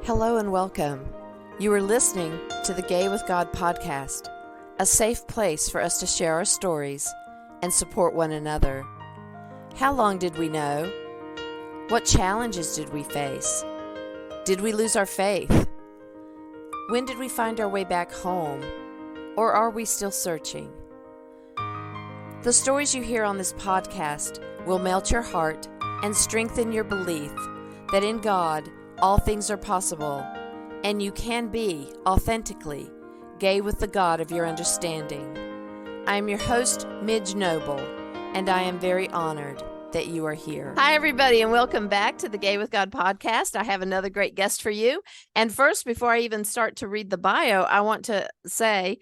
Hello and welcome. You are listening to the Gay with God podcast, a safe place for us to share our stories and support one another. How long did we know? What challenges did we face? Did we lose our faith? When did we find our way back home? Or are we still searching? The stories you hear on this podcast will melt your heart and strengthen your belief that in God, all things are possible, and you can be authentically gay with the God of your understanding. I am your host, Midge Noble, and I am very honored that you are here. Hi, everybody, and welcome back to the Gay with God podcast. I have another great guest for you. And first, before I even start to read the bio, I want to say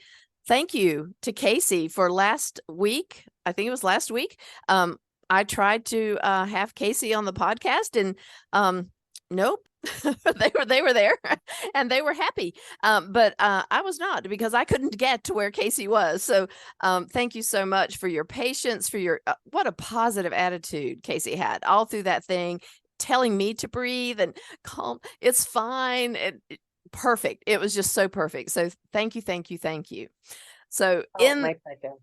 thank you to Casey for last week. I think it was last week. I tried to have Casey on the podcast, and nope. they were there and they were happy. But I was not, because I couldn't get to where Casey was. So thank you so much for your patience, for your, what a positive attitude Casey had all through that thing, telling me to breathe and calm. It's fine. Perfect. It was just so perfect. So thank you. So my pleasure.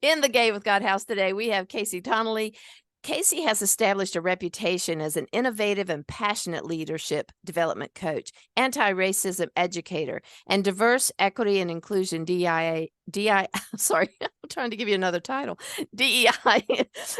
In the Gay with God house today, we have Casey Tonnelly. Casey has established a reputation as an innovative and passionate leadership development coach, anti-racism educator, and diverse equity and inclusion DEI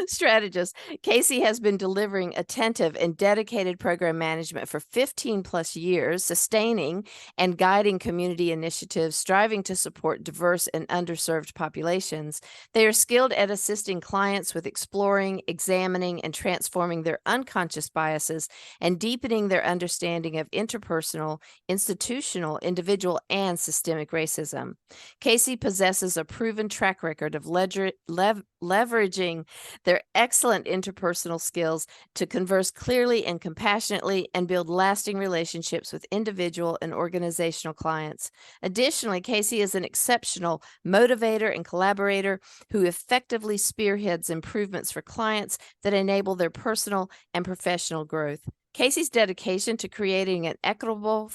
strategist. Casey has been delivering attentive and dedicated program management for 15 plus years, sustaining and guiding community initiatives, striving to support diverse and underserved populations. They are skilled at assisting clients with exploring, examining, and transforming their unconscious biases and deepening their understanding of interpersonal, institutional, individual, and systemic racism. Casey possesses a proven track record of leveraging their excellent interpersonal skills to converse clearly and compassionately and build lasting relationships with individual and organizational clients. Additionally, Casey is an exceptional motivator and collaborator who effectively spearheads improvements for clients that enable their personal and professional growth. Casey's dedication to creating an equitable,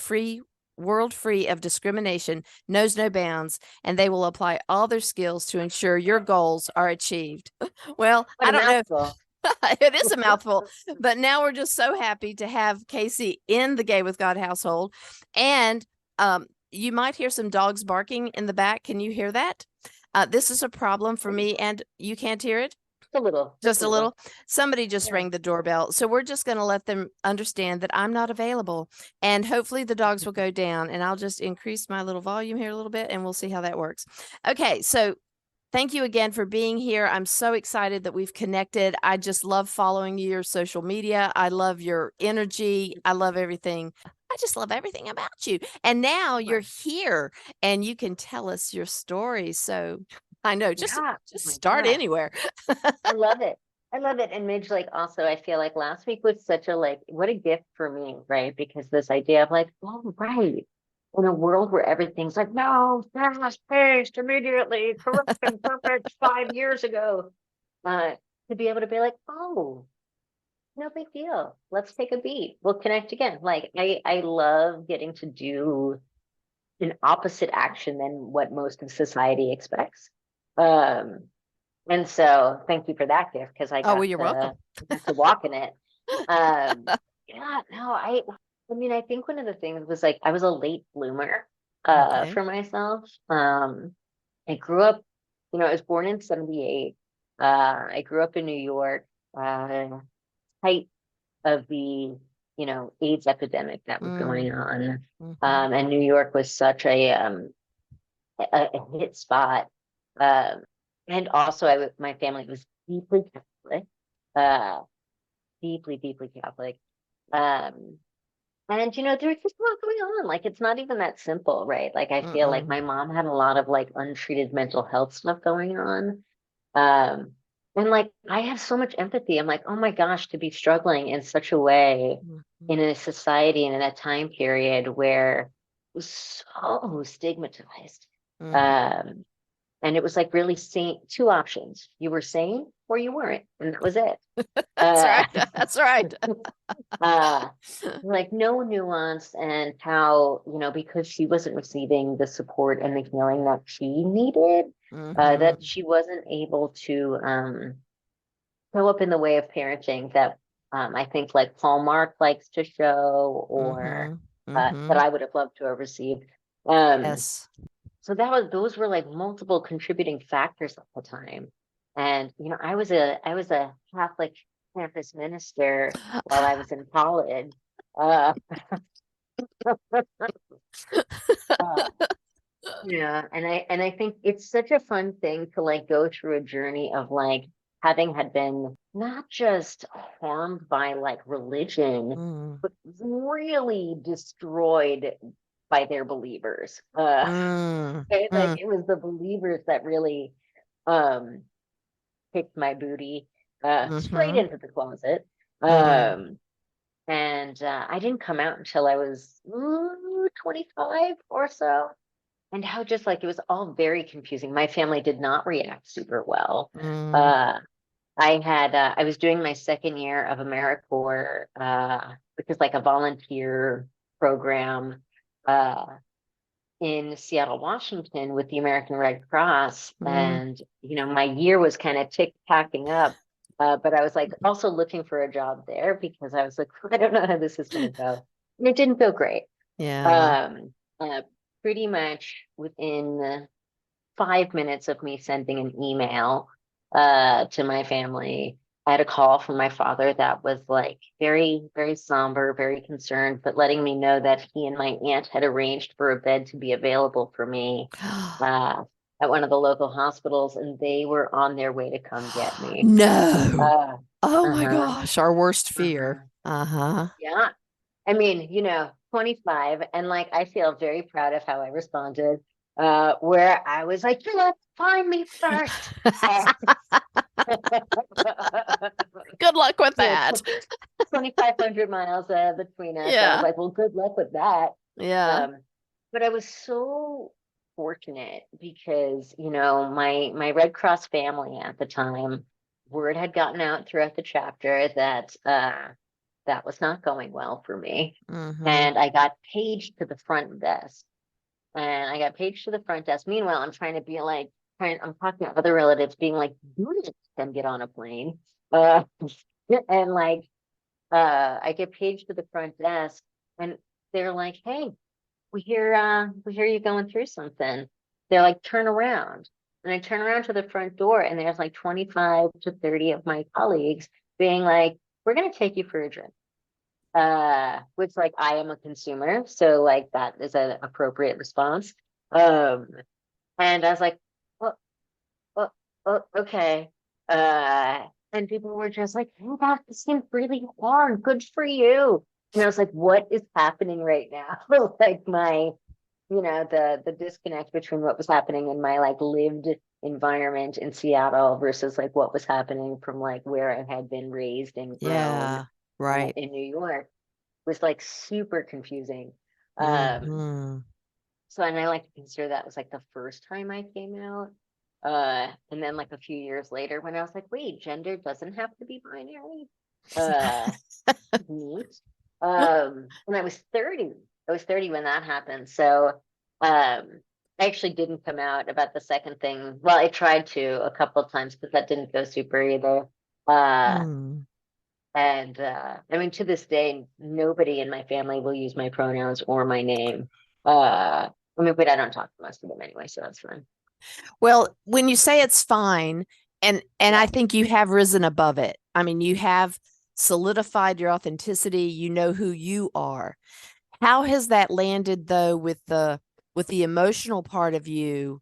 world free of discrimination knows no bounds, and they will apply all their skills to ensure your goals are achieved. Well, I don't know. It is a mouthful, but now we're just so happy to have Casey in the Gay with God household. And you might hear some dogs barking in the back. Can you hear that? This is a problem for me, and you can't hear it? Just a little. Somebody just rang the doorbell. So we're just going to let them understand that I'm not available. And hopefully the dogs will go down, and I'll just increase my little volume here a little bit, and we'll see how that works. Okay. So thank you again for being here. I'm so excited that we've connected. I just love following your social media. I love your energy. I love everything. I just love everything about you. And now you're here and you can tell us your story. So I know, just start anywhere. I love it. And Midge, also, I feel like last week was such a, what a gift for me, right? Because this idea of oh, right, in a world where everything's no, fast-paced, immediately, correct and perfect 5 years ago, to be able to be oh, no big deal. Let's take a beat. We'll connect again. I love getting to do an opposite action than what most of society expects. And so thank you for that gift, because I got you're welcome. to walk in it. I think one of the things was I was a late bloomer for myself. I grew up, I was born in 78. I grew up in New York, height of the AIDS epidemic that was going on. And New York was such a hit spot. And also my family was deeply Catholic, deeply Catholic. And there's just a lot going on. It's not even that simple, right? I feel like my mom had a lot of untreated mental health stuff going on. And I have so much empathy. I'm oh my gosh, to be struggling in such a way in a society and in a time period where it was so stigmatized. And it was like really sane, two options. You were sane or you weren't, and that was it. That's Uh, right. That's right. uh, like no nuance, and how, because she wasn't receiving the support and the healing that she needed, Mm-hmm. that she wasn't able to show up in the way of parenting that I think like Hallmark likes to show, or Mm-hmm. that Mm-hmm. I would have loved to have received. Um, Yes. so those were like multiple contributing factors at the time. And I was a Catholic campus minister while I was in college. Uh, uh, yeah, and I think it's such a fun thing to like go through a journey of like having had been not just harmed by like religion, Mm. but really destroyed by their believers. Mm. Right? Like Mm. it was the believers that really um kicked my booty straight Mm-hmm. into the closet. Mm. Um and I didn't come out until I was 25 or so. And how just like it was all very confusing. My family did not react super well. Mm. Uh I was doing my second year of AmeriCorps, which is like a volunteer program uh in Seattle, Washington with the American Red Cross. Mm. And, my year was kind of tick-tacking up. But I was like also looking for a job there because I was like, I don't know how this is going to go. And it didn't go great. Yeah. Um, Pretty much within 5 minutes of me sending an email to my family, I had a call from my father that was like very, very somber, very concerned, but letting me know that he and my aunt had arranged for a bed to be available for me uh, at one of the local hospitals, and they were on their way to come get me. No. Uh, Oh my uh-huh, gosh, our worst uh-huh. fear. Uh-huh. Yeah. I mean, 25, and like I feel very proud of how I responded, where I was like, you know, find me first. Uh, Good luck with you know, that. 2,500 miles between us. I was Yeah. like, well, good luck with that. Yeah. Um, but I was so fortunate because, my Red Cross family at the time, word had gotten out throughout the chapter that that was not going well for me. Mm-hmm. And I got paged to the front desk. And I got paged to the front desk. Meanwhile, I'm trying to be like, I'm talking to other relatives, being like, do them get on a plane. Uh, and like, I get paged to the front desk, and they're like, hey, we hear you going through something. They're like, turn around. And I turn around to the front door, and there's like 25 to 30 of my colleagues being like, we're going to take you for a drink. Which like I am a consumer, so like that is an appropriate response. Um, and I was like, well, okay. And people were just like, oh, that seemed really hard. Good for you. And I was like, what is happening right now? Like the disconnect between what was happening in my like lived environment in Seattle versus like what was happening from like where I had been raised and grown Yeah. Right. in New York was like super confusing. Mm-hmm. So, and I like to consider that was like the first time I came out. And then like a few years later when I was like, wait, gender doesn't have to be binary. Uh, Neat. And I was 30. I was 30 when that happened. So, I actually didn't come out about the second thing. Well, I tried to a couple of times, but that didn't go super either. Uh, Mm. and I mean, to this day, nobody in my family will use my pronouns or my name. I mean, but I don't talk to most of them anyway, so that's fine. Well, when you say it's fine, and I Yeah, think you have risen above it. I mean, you have solidified your authenticity. You know who you are. How has that landed though with the emotional part of you?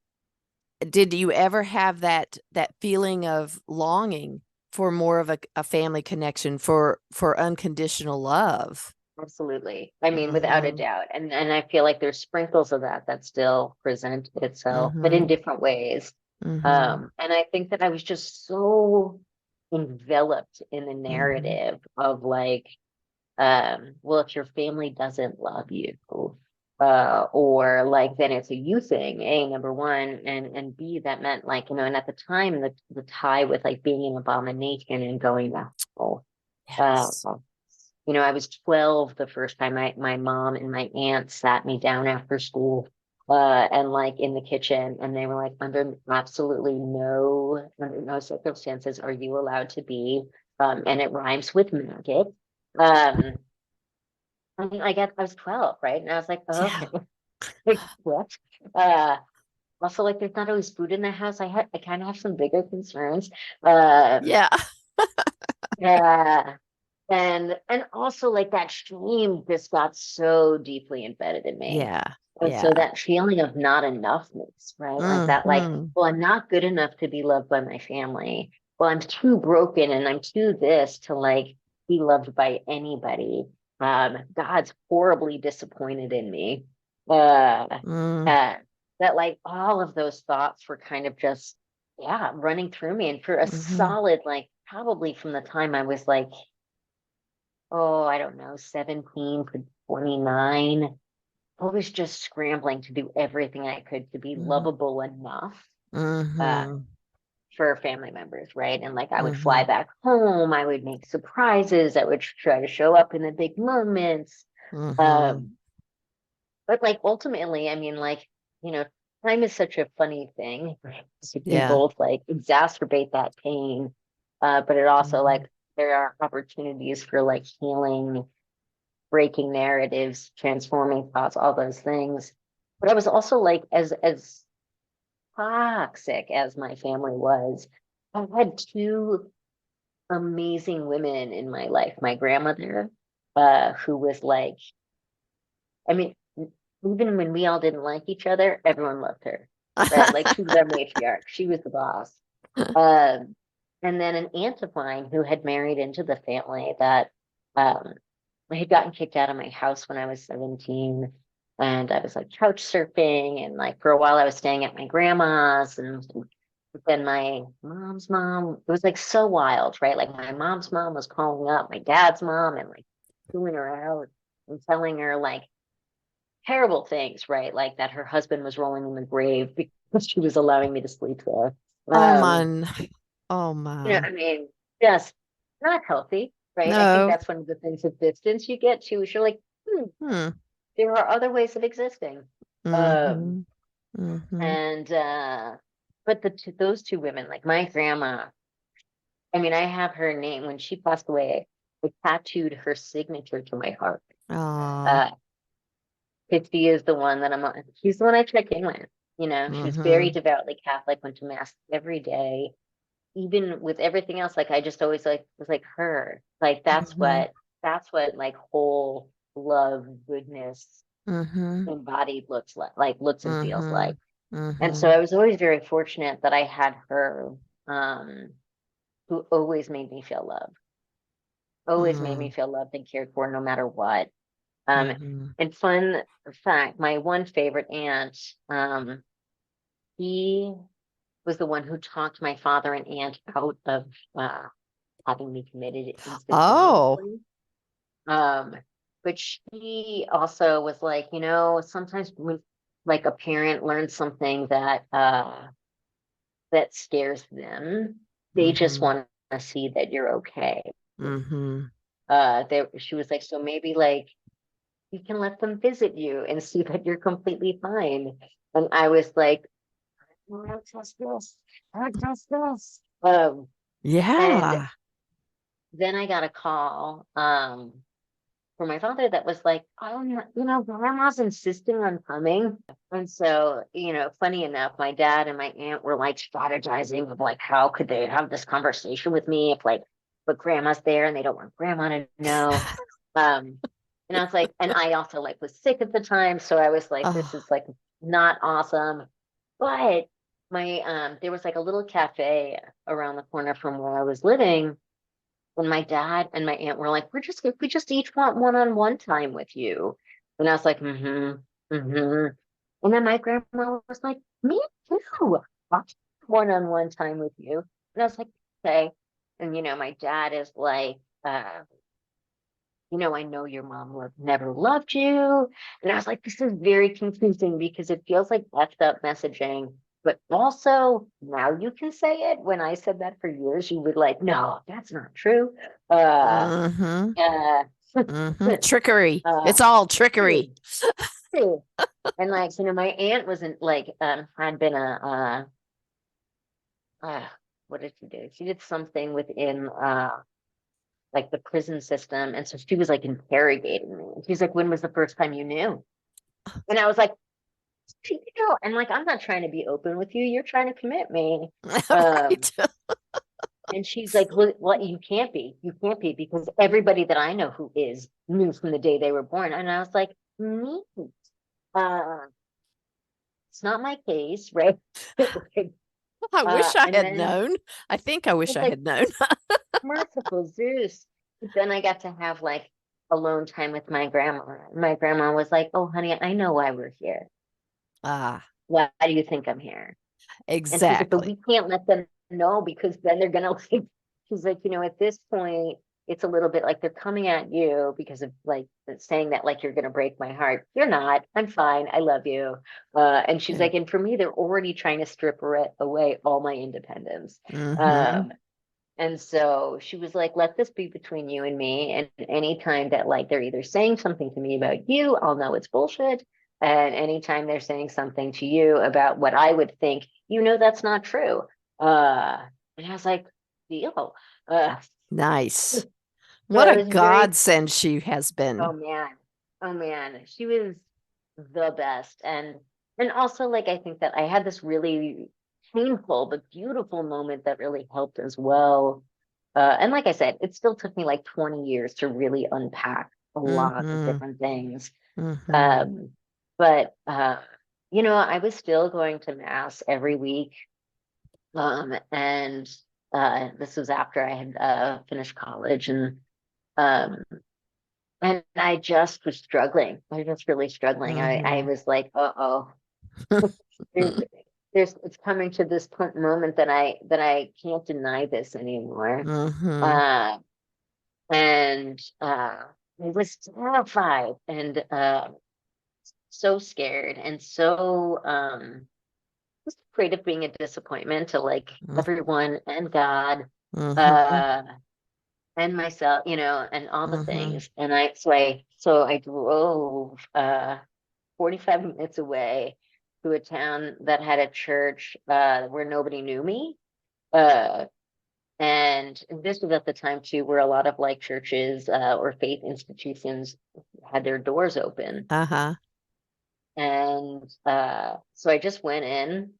Did you ever have that feeling of longing for more of a family connection, for unconditional love? absolutely. I mean, without a Mm-hmm. doubt. And I feel like there's sprinkles of that still present itself, but in Mm-hmm. different ways. Mm-hmm. And I think that I was just so enveloped in the Mm-hmm. narrative of like, well, if your family doesn't love you, or like then it's a you thing, A, number one, and B, that meant like, and at the time the tie with like being an abomination and going to hell. Yes. I was 12 the first time my mom and my aunt sat me down after school, and like in the kitchen, and they were like, under no circumstances are you allowed to be, and it rhymes with maggot. Um, I mean, I was 12, right? And I was like, oh, Yeah. okay, like what? Uh, Also, like, there's not always food in the house. I kind of have some bigger concerns. Um, Yeah. yeah. And also like that shame just got so deeply embedded in me. Yeah. And so Yeah. that feeling of not enoughness, right? Like that, like, Hmm. well, I'm not good enough to be loved by my family. Well, I'm too broken and I'm too this to like be loved by anybody. God's horribly disappointed in me. Uh, Mm. uh, that like all of those thoughts were kind of just, yeah, running through me. And for a Hmm. solid, like, probably from the time I was like, oh, I don't know, 17 to 29. I was just scrambling to do everything I could to be Hmm. lovable enough, uh, Hmm. for family members, right? And like I would fly Hmm. back home, I would make surprises, I would try to show up in the big moments. Hmm. Um, but like ultimately, I mean, like, you know, time is such a funny thing. It can Yeah. both like exacerbate that pain, but it also Hmm. like there are opportunities for like healing, breaking narratives, transforming thoughts, all those things. But I was also like, as toxic as my family was, I had two amazing women in my life. My grandmother, who was like, I mean, even when we all didn't like each other, everyone loved her, right? Like she was our matriarch. She was the boss. Um, and then an aunt of mine who had married into the family that, I had gotten kicked out of my house when I was 17, and I was like couch surfing, and like for a while I was staying at my grandma's, and then my mom's mom, it was like so wild, right? Like my mom's mom was calling up my dad's mom and like chewing her out and telling her like terrible things, right? Like that her husband was rolling in the grave because she was allowing me to sleep there. Oh Um, man. Oh I man. mean, just not healthy, right? I think No. that's one of the things of distance you get to is you're like, Hmm. there are other ways of existing. Um, Hmm. Hmm. and but those two women, like my grandma, I mean, I have her name when she passed away. I tattooed her signature to my heart. Oh. Uh, Pitsy is the one that she's the one I check in with. She was very Hmm. devoutly Catholic, went to mass every day. Even with everything else, like I just always like was like her. Like Hmm. that's what like whole love, goodness Hmm. embodied like looks and feels Hmm. like. And so Hmm. I was always very fortunate that I had her, um, who always made me Hmm. feel loved and cared for no matter what. Um, Hmm. and fun fact, my one favorite aunt, he was the one who talked my father and aunt out of uh, having me committed Oh. instantaneously. Um, but she also was like, sometimes when like a parent learns something that scares them, they just Hmm. want to see that you're okay. Hmm. She was like, so maybe like you can let them visit you and see that you're completely fine. And I was like, "Oh, I don't trust this. I don't trust this. And Yeah. then I got a call, for my father that was like, oh, grandma's insisting on coming. And so, funny enough, my dad and my aunt were like strategizing of like, how could they have this conversation with me if like, but grandma's there and they don't want grandma to know. Um, and I was like, and I also like was sick at the time. So I was like, this Oh. is like not awesome. But there was like a little cafe around the corner from where I was living, when my dad and my aunt were like, we just each want one-on-one time with you. And I was like, mm-hmm. And then my grandma was like, me too. I want one-on-one time with you. And I was like, okay. And my dad is like, I know your mom never loved you. And I was like, this is very confusing because it feels like left up messaging. But also now you can say it. When I said that for years, you would like, no, that's not true. Uh, Mm-hmm. uh, Mm-hmm. Trickery. uh, It's all trickery. true, true. And like, my aunt wasn't like, had been what did she do? She did something within, like the prison system. And so she was like interrogating me. She's like, when was the first time you knew? And I was like, and like, I'm not trying to be open with you. You're trying to commit me. Um, Right. and she's like, well, what? You can't be. You can't be because everybody that I know who is knew from the day they were born. And I was like, me. Uh, it's not my case, right? I wish I And had then known. I think I wish it's I like, had known. merciful Zeus. But then I got to have like alone time with my grandma. My grandma was like, oh, honey, I know why we're here. Ah, Why do you think I'm here? And she's like, but exactly. we can't let them know because then they're gonna like, she's like, at this point, it's a little bit like they're coming at you because of like saying that like you're gonna break my heart. You're not. I'm fine. I love you. And she's Yeah. like, and for me, they're already trying to strip away all my independence. Mm-hmm. Um, and so she was like, let this be between you and me. And anytime that like they're either saying something to me about you, I'll know it's bullshit. And anytime they're saying something to you about what I would think, that's not true. And I was like, deal. Uh, Nice. so What I a was very, godsend she has oh been. man, oh man, she was the best. And also like I think that I had this really painful but beautiful moment that really helped as well. And like I said, it still took me like 20 years to really unpack a lot of Mm-hmm. different things. Mm-hmm. Um, but I was still going to mass every week. And this was after I had finished college um and I just was struggling. I was just really struggling. I Mm-hmm. was like, uh-oh, there's it's coming to this moment that I can't deny this anymore. Mm-hmm. Uh and I was terrified and so scared and so just afraid of being a disappointment to like everyone and God. Mm-hmm. Uh and myself, and all the Mm-hmm. things. And I drove 45 minutes away to a town that had a church where nobody knew me. Uh and this was at the time too, where a lot of like churches or faith institutions had their doors open. Uh-huh. And so I just went in,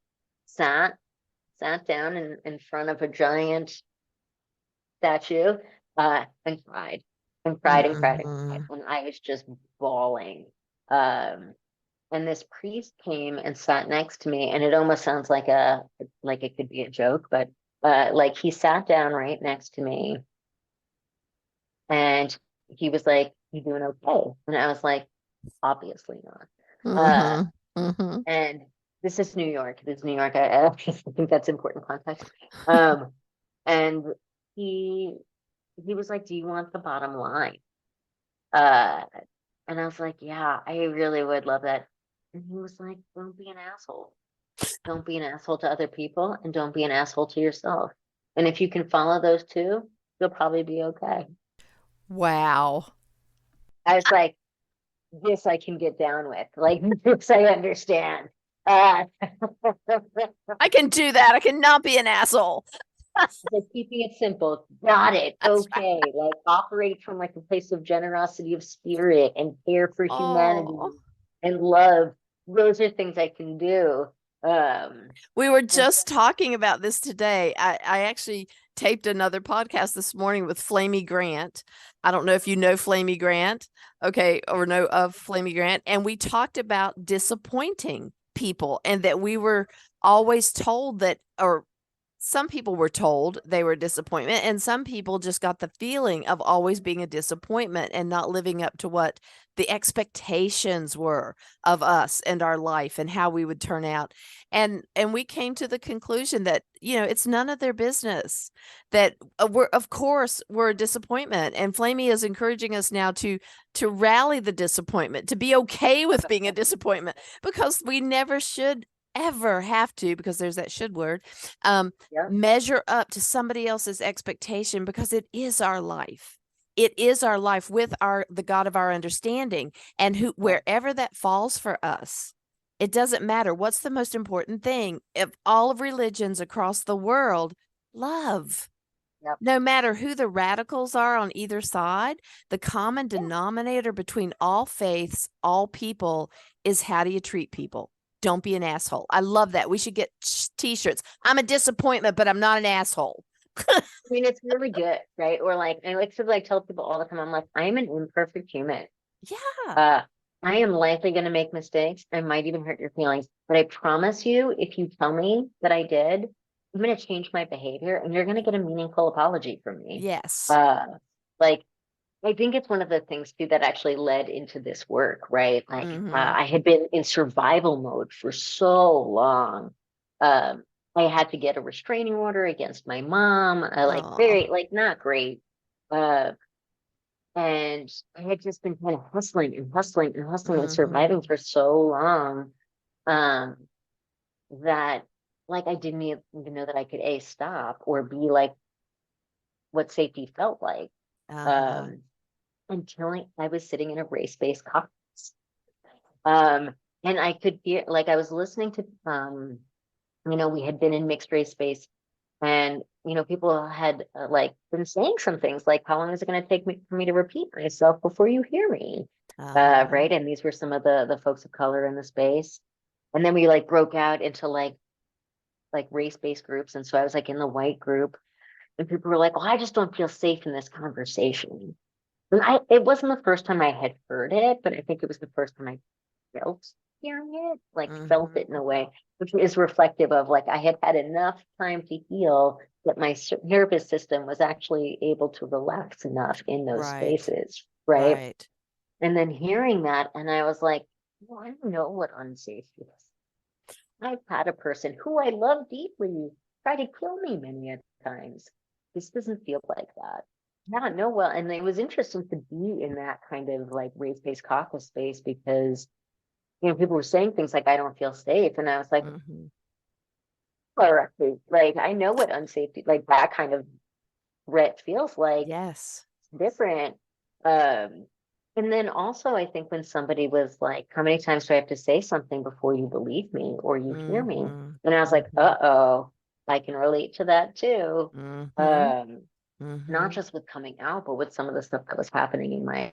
sat, sat down in front of a giant statue, and cried and cried and cried and cried. Mm-hmm. And I was just bawling. Um, and this priest came and sat next to me, and it almost sounds like it could be a joke, but like he sat down right next to me, and he was like, "You doing okay?" And I was like, "Obviously not." Uh, Mm-hmm. Mm-hmm. and this is New York. This is New York. I think that's important context. Um, and he he was like, "Do you want the bottom line?" Uh, and I was like, "Yeah, I really would love that." And he was like, "Don't be an asshole. Don't be an asshole to other people, and don't be an asshole to yourself. And if you can follow those two, you'll probably be okay." Wow. I was like, "This I can get down with. Like this I understand." Uh, I can do that. I cannot be an asshole. like keeping it simple. Got it. That's right. Okay. Like operate from like a place of generosity of spirit and care for humanity Oh. and love. Those are things I can do. Um, We were and just talking about this today. I actually taped another podcast this morning with Flamey Grant. I don't know if you know Flamey Grant, okay, or know of Flamey Grant. And we talked about disappointing people and that we were always told that, or some people were told they were a disappointment, and some people just got the feeling of always being a disappointment and not living up to what the expectations were of us and our life and how we would turn out. And we came to the conclusion that, it's none of their business, that we're a disappointment. And Flamey is encouraging us now to rally the disappointment, to be okay with being a disappointment, because we never should ever have to, because there's that should word, measure up to somebody else's expectation, because it is our life. It is our life with the God of our understanding, and wherever that falls for us, it doesn't matter. What's the most important thing of all of religions across the world? Love. Yep. No matter who the radicals are on either side, the common denominator between all faiths, all people, is how do you treat people? Don't be an asshole. I love that. We should get t-shirts. I'm a disappointment, but I'm not an asshole. I mean, it's really good, right? Or like, I like to tell people all the time, I'm like, I'm an imperfect human. Yeah. I am likely going to make mistakes. I might even hurt your feelings, but I promise you, if you tell me that I did, I'm going to change my behavior, and you're going to get a meaningful apology from me. Yes. Like, I think it's one of the things too that actually led into this work, right? Like, I had been in survival mode for so long. I had to get a restraining order against my mom, very, not great. And I had just been kind of hustling and hustling and hustling and surviving for so long, that like I didn't even know that I could A, stop, or B, like what safety felt like. Until I was sitting in a race-based caucus. And I could hear, like, I was listening to, we had been in mixed race space, and, people had been saying some things like, how long is it going to take for me to repeat myself before you hear me? Right. And these were some of the folks of color in the space. And then we broke out into like race-based groups. And so I was in the white group, and people were like, well, I just don't feel safe in this conversation. It wasn't the first time I had heard it, but I think it was the first time I felt hearing it, felt it in a way, which is reflective of I had had enough time to heal that my nervous system was actually able to relax enough in those spaces. Right. And then hearing that, and I was like, well, I don't know what unsafe is. I've had a person who I love deeply try to kill me many times. This doesn't feel like that. Yeah, no, well, and it was interesting to be in that kind of race-based caucus space, because people were saying things like, I don't feel safe. And I was like, I know what unsafety, that kind of threat feels like. Yes. Different. And then also I think when somebody was like, how many times do I have to say something before you believe me or you hear me? And I was like, uh-oh, I can relate to that too. Not just with coming out, but with some of the stuff that was happening in my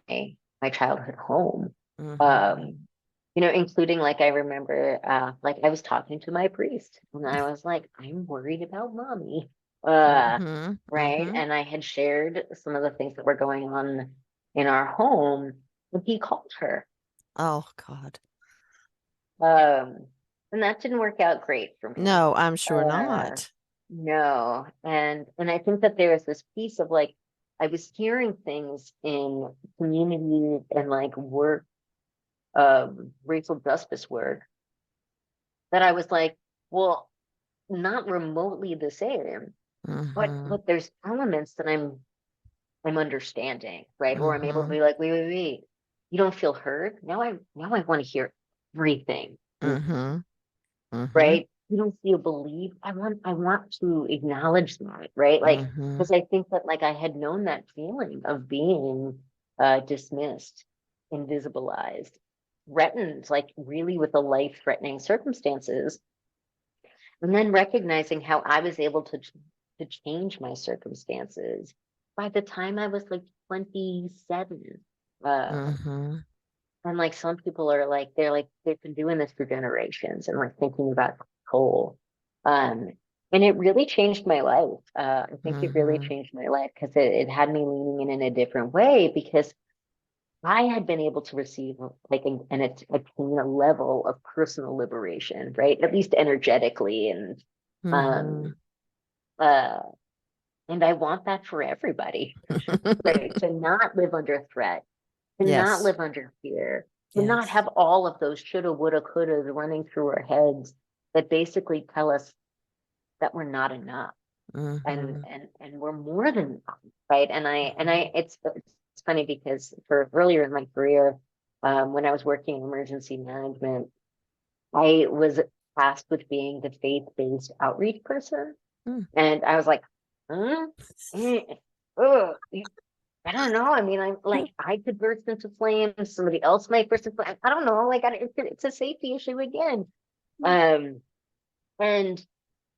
childhood home. Including I remember I was talking to my priest, and I was like, I'm worried about mommy. Right. And I had shared some of the things that were going on in our home, and he called her. Oh God. And that didn't work out great for me. No, I'm sure not. No. And I think that there is this piece of I was hearing things in community and work, racial justice work, that I was like, well, not remotely the same, but there's elements that I'm understanding, right? Or I'm able to be like, wait, you don't feel heard? Now I want to hear everything. Right? You don't feel believed. I want to acknowledge that, right? Because I think that I had known that feeling of being dismissed, invisibilized, threatened, really with a life-threatening circumstances. And then recognizing how I was able to change my circumstances by the time I was 27. And some people are they've been doing this for generations and thinking about coal. And it really changed my life. I think it really changed my life, because it had me leaning in a different way, because I had been able to receive attain a level of personal liberation, right? At least energetically. And And I want that for everybody, right? To not live under threat, to not Yes. live under fear, to not Yes. have all of those shoulda, woulda, couldas running through our heads that basically tell us that we're not enough Mm-hmm. and we're more than enough, right? It's funny because for earlier in my career, when I was working in emergency management, I was tasked with being the faith-based outreach person. Mm. And I was like, huh? Eh, ugh, I don't know. I mean, I'm like, I could burst into flames. Somebody else might burst into flames. I don't know. Like, it's a safety issue again. Um, and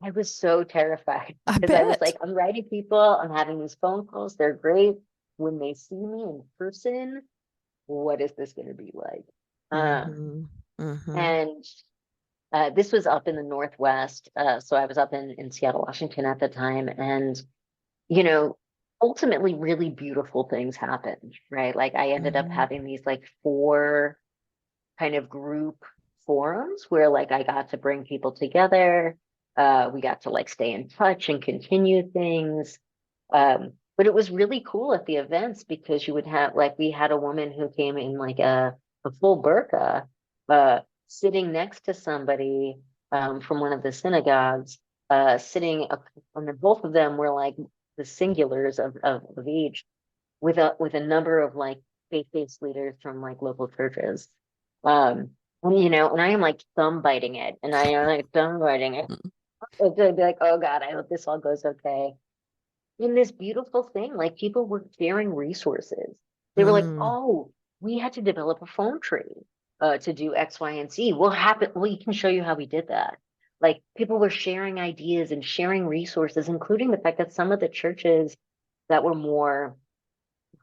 I was so terrified I because I was bet. like, I'm writing people, I'm having these phone calls. They're great. When they see me in person, what is this going to be like? Mm-hmm. Mm-hmm. And this was up in the Northwest. So I was up in Seattle, Washington at the time. And, you know, ultimately really beautiful things happened, right? Like I ended up Mm-hmm. having these like 4 kind of group forums where like I got to bring people together. We got to like stay in touch and continue things. But it was really cool at the events because you would have like we had a woman who came in like a full burqa, sitting next to somebody from one of the synagogues, sitting up, and both of them were like the singulars of each with a number of like faith-based leaders from like local churches. And and I am like thumb biting it, and I am like thumb biting it. It's gonna be like, oh God, I hope this all goes okay. In this beautiful thing, like people were sharing resources. They were like, Mm. oh, we had to develop a phone tree to do X, Y, and Z. We can show you how we did that. Like people were sharing ideas and sharing resources, including the fact that some of the churches that were more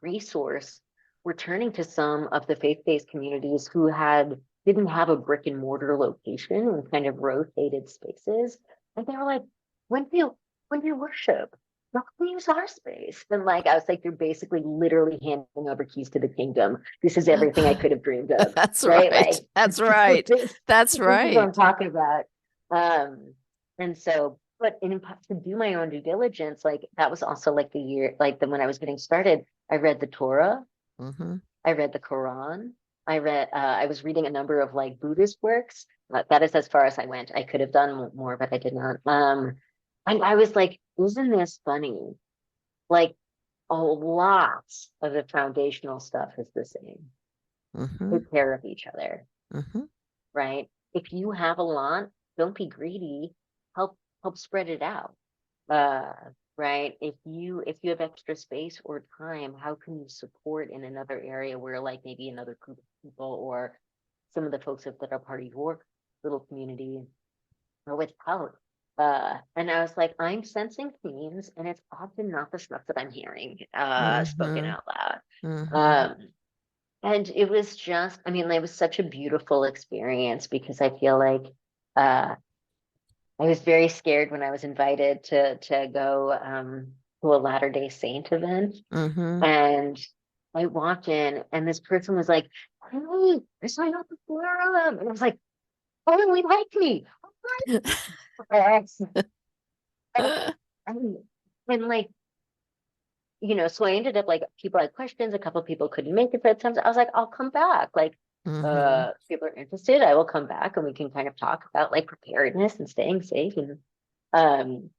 resource, we're turning to some of the faith-based communities who didn't have a brick and mortar location and kind of rotated spaces. And they were like, when do you worship? Not use our space. And like I was like, you're basically literally handing over keys to the kingdom. This is everything I could have dreamed of. That's Right? right. Like That's right. this, That's this is what I'm right. talking about. And so, but to do my own due diligence, like that was also like the year, like when I was getting started, I read the Torah, Mm-hmm. I read the Quran, I was reading a number of like Buddhist works. That is as far as I went. I could have done more, but I did not. And I was like, isn't this funny? Like a lot of the foundational stuff is the same. Mm-hmm. Take care of each other, Mm-hmm. right? If you have a lot, don't be greedy. Help spread it out. uh right, if you have extra space or time, how can you support in another area where like maybe another group of people or some of the folks that are part of your little community are without. And I was like, I'm sensing themes and it's often not the stuff that I'm hearing spoken Mm-hmm. out loud. Mm-hmm. um and it was just, I mean, it was such a beautiful experience because I feel like uh I was very scared when I was invited to go to a Latter-day Saint event. Mm-hmm. And I walked in and this person was like, hey, I signed up for them. And I was like, oh, we like me. Yes. And, and like, so I ended up like people had questions, a couple of people couldn't make it for the times. I was like, I'll come back. Like, Mm-hmm. if people are interested, I will come back and we can kind of talk about like preparedness and staying safe. Um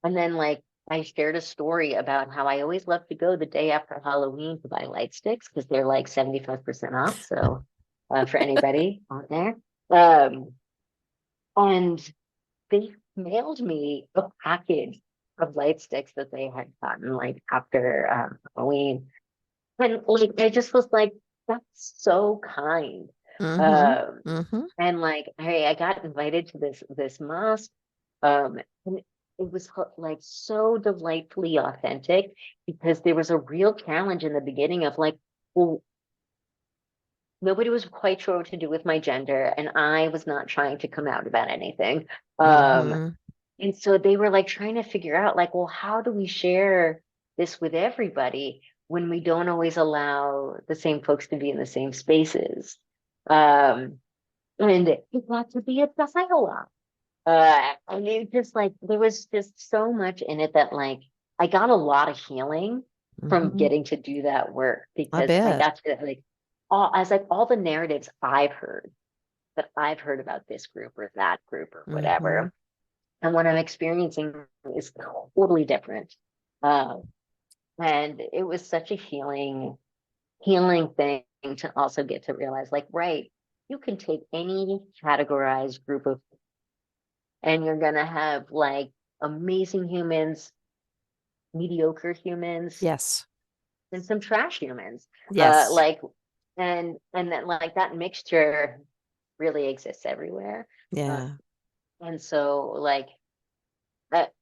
And then like I shared a story about how I always love to go the day after Halloween to buy light sticks because they're like 75% off. So for anybody out there. Um, and they mailed me a package of light sticks that they had gotten like after Halloween. And like I just was like, that's so kind. Mm-hmm. Um, Mm-hmm. and like I got invited to this mosque, and it was like so delightfully authentic because there was a real challenge in the beginning of like, well, nobody was quite sure what to do with my gender, and I was not trying to come out about anything. Um, Mm-hmm. and so they were like trying to figure out like, well, how do we share this with everybody when we don't always allow the same folks to be in the same spaces? And it got to be a dialogue. I knew just like there was just so much in it that like I got a lot of healing from Mhm. getting to do that work I because I bet. got to like all the narratives I've heard about this group or that group or Mhm. whatever. And what I'm experiencing is totally different. Uh, and it was such a healing thing to also get to realize like, right, you can take any categorized group of and you're gonna have like amazing humans, mediocre humans, Yes. and some trash humans. Yes. Like and then like that mixture really exists everywhere. Uh, Yeah. and so like that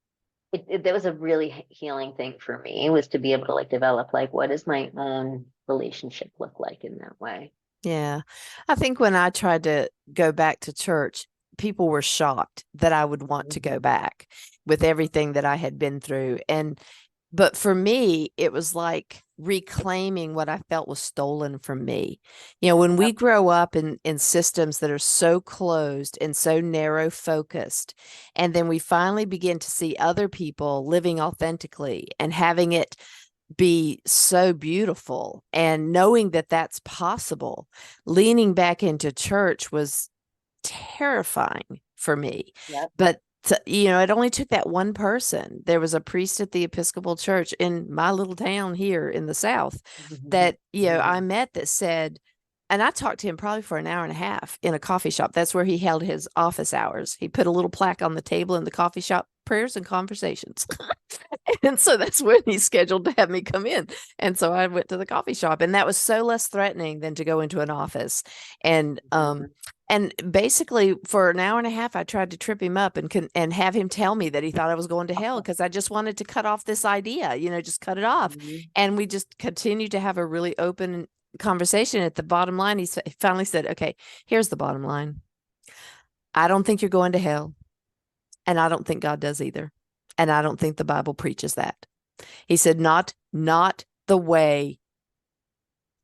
that was a really healing thing for me was to be able to like develop like what does my own relationship look like in that way. Yeah. I think when I tried to go back to church, people were shocked that I would want to go Mhm. back with everything that I had been through. But for me, it was like reclaiming what I felt was stolen from me. You know, when we Yep. grow up in systems that are so closed and so narrow focused, and then we finally begin to see other people living authentically and having it be so beautiful and knowing that that's possible, leaning back into church was terrifying for me. Yep. But you know, it only took that one person. There was a priest at the Episcopal Church in my little town here in the South that, you know, I met that said, and I talked to him probably for an hour and a half in a coffee shop. That's where he held his office hours. He put a little plaque on the table in the coffee shop, prayers and conversations. And so that's when he scheduled to have me come in. And so I went to the coffee shop, and that was so less threatening than to go into an office. And and basically for an hour and a half I tried to trip him up and have him tell me that he thought I was going to hell because I just wanted to cut off this idea, you know, just cut it off. And we just continued to have a really open conversation. At the bottom line, he finally said, "Okay, here's the bottom line. I don't think you're going to hell, and I don't think God does either. And I don't think the Bible preaches that." He said, not the way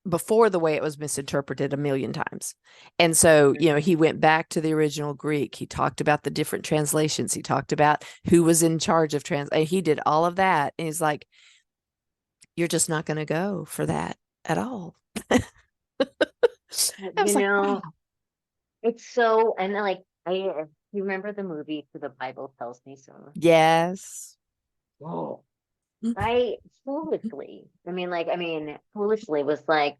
before the way it was misinterpreted a million times. And so, you know, he went back to the original Greek. He talked about the different translations. He talked about who was in charge of he did all of that. And he's like, "You're just not going to go for that at all." I You was like, know, wow. it's so, and then, like, you remember the movie "For the Bible Tells Me So." Yes. Whoa. I foolishly, foolishly was like,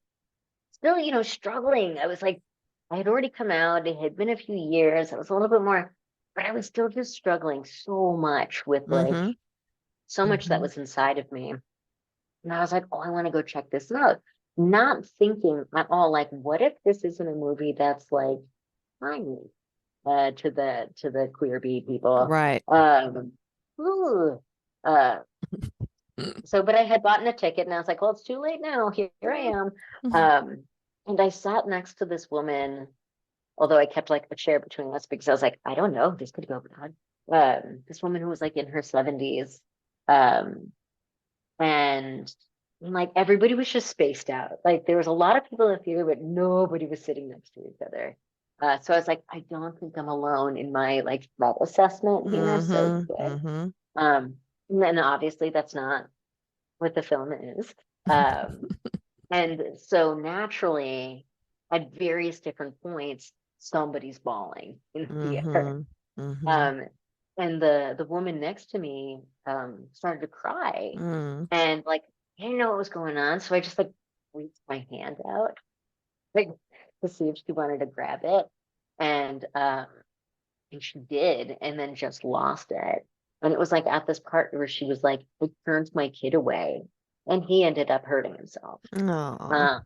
still, struggling. I was like, I had already come out. It had been a few years. I was a little bit more, but I was still just struggling so much with like, Mm-hmm. so much that Mm-hmm. was inside of me. And I was like, oh, I want to go check this out. Not thinking at all, like, what if this isn't a movie that's like funny? To the queer bee people. Right. Ooh, uh, so, but I had bought a ticket, and I was like, well, it's too late now. Here I am. Um, and I sat next to this woman, although I kept like a chair between us because I was like, I don't know, this could go bad. This woman who was like in her 70s, um, and like everybody was just spaced out. Like there was a lot of people in the theater, but nobody was sitting next to each other. So I was like, I don't think I'm alone in my like threat assessment here. So Mm-hmm. good. Mm-hmm. And then obviously that's not what the film is. Um, and so naturally, at various different points, somebody's bawling in the theater. Mm-hmm. Mm-hmm. Um, and the woman next to me started to cry. Mm. And like I didn't know what was going on. So I just like reached my hand out, like to see if she wanted to grab it. And she did, and then just lost it. And it was like at this part where she was like, I turned my kid away, and he ended up hurting himself Oh. uh,